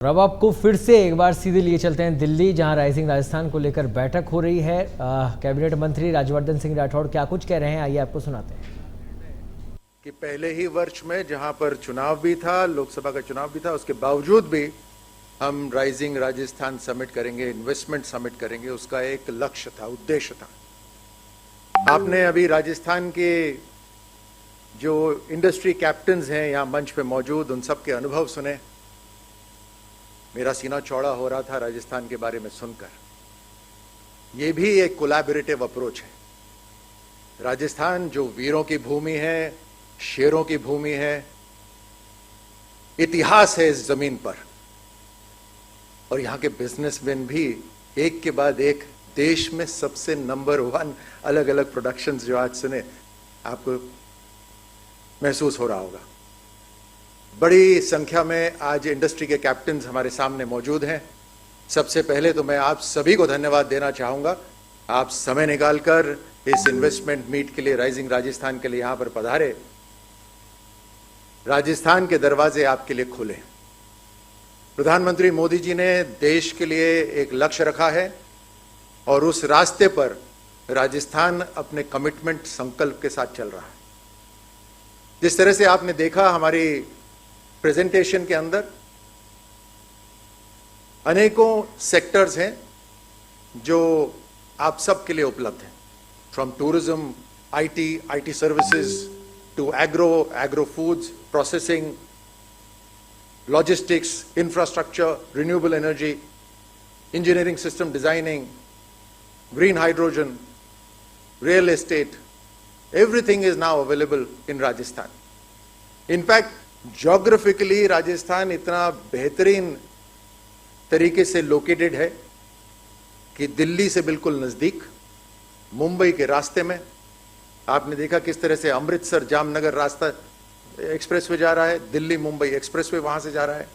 और अब आपको फिर से एक बार सीधे लिए चलते हैं दिल्ली, जहां राइजिंग राजस्थान को लेकर बैठक हो रही है। कैबिनेट मंत्री राज्यवर्धन सिंह राठौड़ क्या कुछ कह रहे हैं, आइए आपको सुनाते हैं। कि पहले ही वर्ष में जहां पर चुनाव भी था, लोकसभा का चुनाव भी था, उसके बावजूद भी हम राइजिंग राजस्थान समिट करेंगे, इन्वेस्टमेंट समिट करेंगे, उसका एक लक्ष्य था, उद्देश्य था। आपने अभी राजस्थान के जो इंडस्ट्री कैप्टन्स हैं यहां मंच पे मौजूद, उन सब के अनुभव सुने। मेरा सीना चौड़ा हो रहा था राजस्थान के बारे में सुनकर। यह भी एक कोलैबोरेटिव अप्रोच है। राजस्थान जो वीरों की भूमि है, शेरों की भूमि है, इतिहास है इस जमीन पर, और यहां के बिजनेसमैन भी एक के बाद एक देश में सबसे नंबर 1 अलग अलग प्रोडक्शंस जो आज सुने, आपको महसूस हो रहा होगा। बड़ी संख्या में आज इंडस्ट्री के कैप्टन्स हमारे सामने मौजूद हैं। सबसे पहले तो मैं आप सभी को धन्यवाद देना चाहूंगा। आप समय निकालकर इस इन्वेस्टमेंट मीट के लिए, राइजिंग राजस्थान के लिए यहां पर पधारे। राजस्थान के दरवाजे आपके लिए खुले। प्रधानमंत्री मोदी जी ने देश के लिए एक लक्ष्य रखा है और उस रास्ते पर राजस्थान अपने कमिटमेंट, संकल्प के साथ चल रहा है। जिस तरह से आपने देखा हमारी प्रेजेंटेशन के अंदर, अनेकों सेक्टर्स हैं जो आप सबके लिए उपलब्ध हैं। From tourism, IT services to agro foods, processing, logistics, infrastructure, renewable energy, engineering system designing, green hydrogen, real estate, everything is now available in Rajasthan. In fact, geographically Rajasthan इतना बेहतरीन तरीके से लोकेटेड है कि दिल्ली से बिल्कुल नजदीक, मुंबई के रास्ते में। आपने देखा किस तरह से अमृतसर जामनगर रास्ता एक्सप्रेसवे जा रहा है, दिल्ली मुंबई एक्सप्रेसवे वहां से जा रहा है,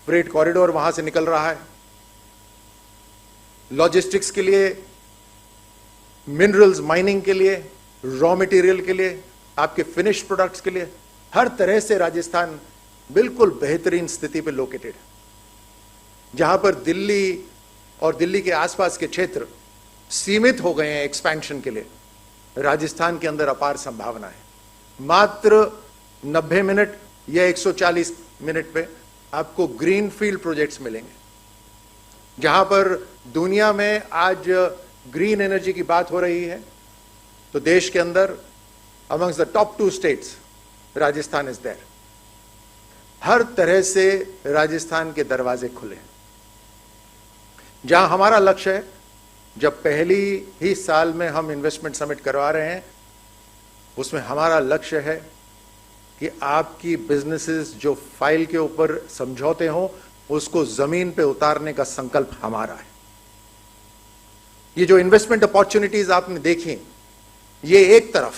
फ्रेट कॉरिडोर वहां से निकल रहा है। लॉजिस्टिक्स के लिए, मिनरल्स माइनिंग के लिए, रॉ मटेरियल के लिए, आपके फिनिश प्रोडक्ट्स के लिए, हर तरह से राजस्थान बिल्कुल बेहतरीन स्थिति पे लोकेटेड है। जहां पर दिल्ली और दिल्ली के आसपास के क्षेत्र सीमित हो गए हैं एक्सपेंशन के लिए, राजस्थान के अंदर अपार संभावना है। मात्र 90 मिनट या 140 मिनट पे आपको ग्रीन फील्ड प्रोजेक्ट्स मिलेंगे। जहां पर दुनिया में आज ग्रीन एनर्जी की बात हो रही है, तो देश के अंदर amongst the top 2 states Rajasthan is there. हर तरह से राजस्थान के दरवाजे खुले। जहां हमारा लक्ष्य है, जब पहली ही साल में हम इन्वेस्टमेंट समिट करवा रहे हैं, उसमें हमारा लक्ष्य है कि आपकी बिजनेसेस जो फाइल के ऊपर समझौते हो, उसको जमीन पे उतारने का संकल्प हमारा है। ये जो इन्वेस्टमेंट अपॉर्चुनिटीज आपने देखी, ये एक तरफ,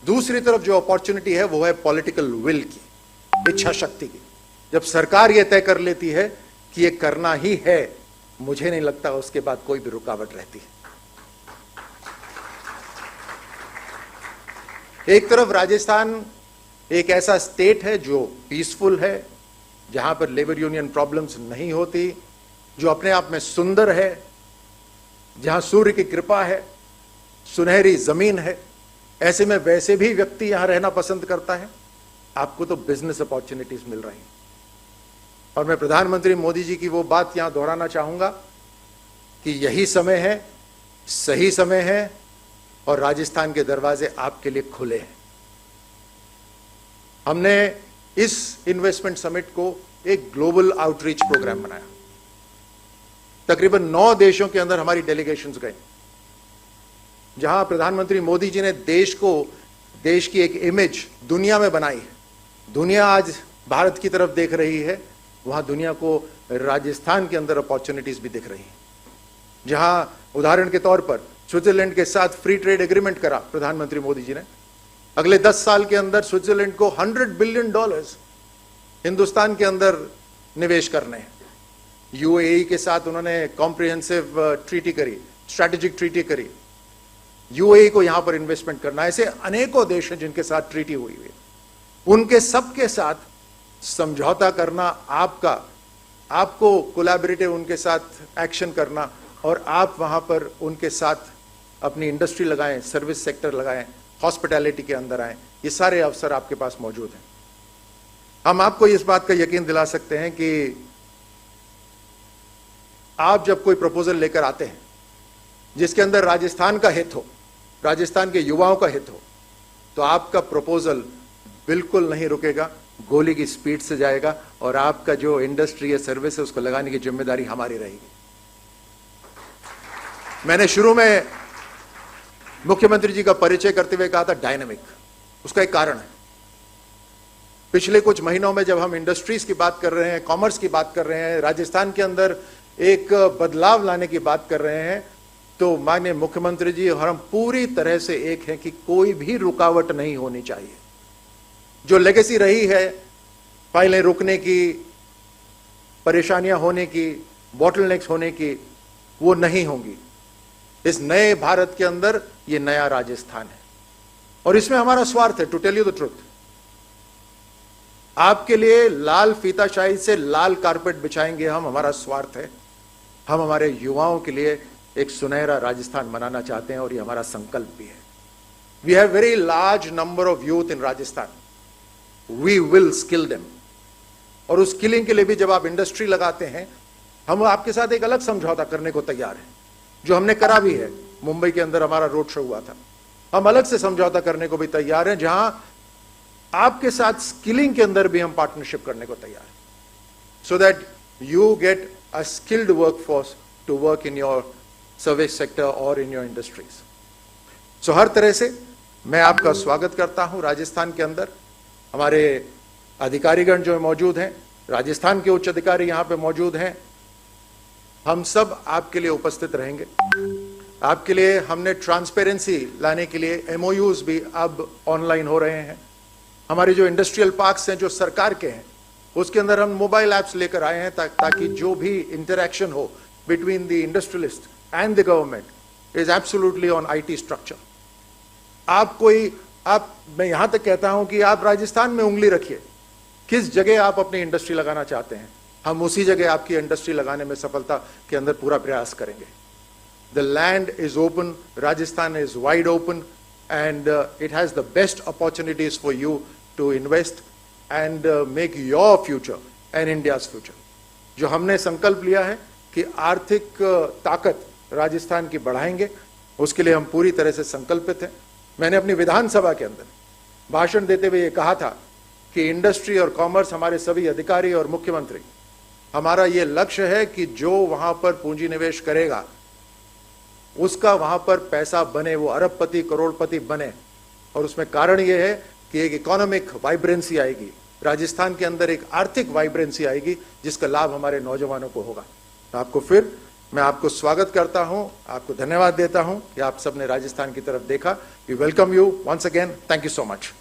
दूसरी तरफ जो अपॉर्चुनिटी है वो है पॉलिटिकल विल की, इच्छा शक्ति की। जब सरकार ये तय कर लेती है कि ये करना ही है, मुझे नहीं लगता उसके बाद कोई भी रुकावट रहती है। एक तरफ राजस्थान एक ऐसा स्टेट है जो पीसफुल है, जहां पर लेबर यूनियन प्रॉब्लम्स नहीं होती, जो अपने आप में सुंदर है, जहां सूर्य की कृपा है, सुनहरी जमीन है। ऐसे में वैसे भी व्यक्ति यहां रहना पसंद करता है। आपको तो बिजनेस अपॉर्चुनिटीज मिल रही हैं। और मैं प्रधानमंत्री मोदी जी की वो बात यहां दोहराना चाहूंगा कि यही समय है, सही समय है, और राजस्थान के दरवाजे आपके लिए खुले हैं। हमने इस इन्वेस्टमेंट समिट को एक ग्लोबल आउटरीच प्रोग्राम बनाया। तकरीबन 9 देशों के अंदर हमारी डेलीगेशंस गए, जहां प्रधानमंत्री मोदी जी ने देश की एक इमेज दुनिया में बनाई है। दुनिया आज भारत की तरफ देख रही है, वहां दुनिया को राजस्थान के अंदर अपॉर्चुनिटीज भी दिख रही हैं। जहां उदाहरण के तौर पर स्विट्जरलैंड के साथ फ्री ट्रेड एग्रीमेंट करा प्रधानमंत्री मोदी जी ने। अगले 10 साल के अंदर स्विट्जरलैंड को $100 बिलियन हिंदुस्तान के अंदर निवेश करने हैं। यूएई के साथ उन्होंने कॉम्प्रिहेंसिव ट्रीटी करी, स्ट्रैटेजिक ट्रीटी करी। यूएई को यहां पर इन्वेस्टमेंट करना। ऐसे अनेकों देश हैं जिनके साथ ट्रीटी हुई है। उनके सबके साथ समझौता करना आपका आपको कोलैबोरेटिव उनके साथ एक्शन करना और आप वहां पर उनके साथ अपनी इंडस्ट्री लगाएं, सर्विस सेक्टर लगाएं, हॉस्पिटैलिटी के अंदर आएं, ये सारे अवसर आपके पास मौजूद हैं। हम आपको इस बात का यकीन दिला सकते हैं कि आप जब कोई प्रपोजल लेकर आते हैं जिसके अंदर राजस्थान का हित हो, राजस्थान के युवाओं का हित हो, तो आपका प्रपोजल बिल्कुल नहीं रुकेगा, गोली की स्पीड से जाएगा और आपका जो इंडस्ट्री है, सर्विस है, उसको लगाने की जिम्मेदारी हमारी रहेगी। मैंने शुरू में मुख्यमंत्री जी का परिचय करते हुए कहा था डायनामिक, उसका एक कारण है। पिछले कुछ महीनों में जब हम इंडस्ट्रीज की बात कर रहे हैं, कॉमर्स की बात कर रहे हैं, राजस्थान के अंदर एक बदलाव लाने की बात कर रहे हैं, तो माननीय मुख्यमंत्री जी और हम पूरी तरह से एक हैं कि कोई भी रुकावट नहीं होनी चाहिए। जो लेगेसी रही है, फाइलें रुकने की, परेशानियां होने की, बॉटलनेक्स होने की, वो नहीं होंगी। इस नए भारत के अंदर ये नया राजस्थान है और इसमें हमारा स्वार्थ है। To tell you the truth, आपके लिए लाल फीताशाही से लाल कारपेट बिछाएंगे हम, हमारा स्वार्थ है। हम हमारे युवाओं के लिए एक सुनहरा राजस्थान बनाना चाहते हैं और ये हमारा संकल्प भी है। We have very large number of youth in Rajasthan, we will skill them. और उस स्किलिंग के लिए भी जब आप इंडस्ट्री लगाते हैं, हम आपके साथ एक अलग समझौता करने को तैयार हैं, जो हमने करा भी है। मुंबई के अंदर हमारा रोड शो हुआ था, हम अलग से समझौता करने को भी तैयार हैं, जहां आपके साथ स्किलिंग के अंदर भी हम पार्टनरशिप करने को तैयार हैं, so that you get a skilled workforce to work in your service sector और इन योर इंडस्ट्रीज। सो हर तरह से मैं आपका स्वागत करता हूं। राजस्थान के अंदर हमारे अधिकारीगण जो मौजूद हैं, राजस्थान के उच्च अधिकारी यहां पे मौजूद हैं, हम सब आपके लिए उपस्थित रहेंगे। आपके लिए हमने ट्रांसपेरेंसी लाने के लिए एमओयूज भी अब ऑनलाइन हो रहे हैं। हमारे जो इंडस्ट्रियल पार्क्स हैं जो सरकार के हैं, उसके अंदर हम मोबाइल ऐप्स लेकर आए हैं ताकि जो भी इंटरैक्शन हो between the industrialist and the government is absolutely on IT structure. मैं यहां तक कहता हूं कि आप राजस्थान में उंगली रखिए, किस जगह आप अपनी इंडस्ट्री लगाना चाहते हैं, हम उसी जगह आपकी इंडस्ट्री लगाने में सफलता के अंदर पूरा प्रयास करेंगे। The land is open, Rajasthan is wide open and it has the best opportunities for you to invest and make your future and India's future. जो हमने संकल्प लिया है कि आर्थिक ताकत राजस्थान की बढ़ाएंगे, उसके लिए हम पूरी तरह से संकल्पित हैं। मैंने अपनी विधानसभा के अंदर भाषण देते हुए ये कहा था कि इंडस्ट्री और कॉमर्स, हमारे सभी अधिकारी और मुख्यमंत्री, हमारा ये लक्ष्य है कि जो वहां पर पूंजी निवेश करेगा उसका वहां पर पैसा बने, वो अरबपति करोड़पति बने। और उसमें कारण ये है कि एक इकोनॉमिक वाइब्रेंसी आएगी, राजस्थान के अंदर एक आर्थिक वाइब्रेंसी आएगी जिसका लाभ हमारे नौजवानों को होगा। तो आपको फिर मैं आपको स्वागत करता हूं, आपको धन्यवाद देता हूं कि आप सबने राजस्थान की तरफ देखा। We welcome you once again, thank you so much.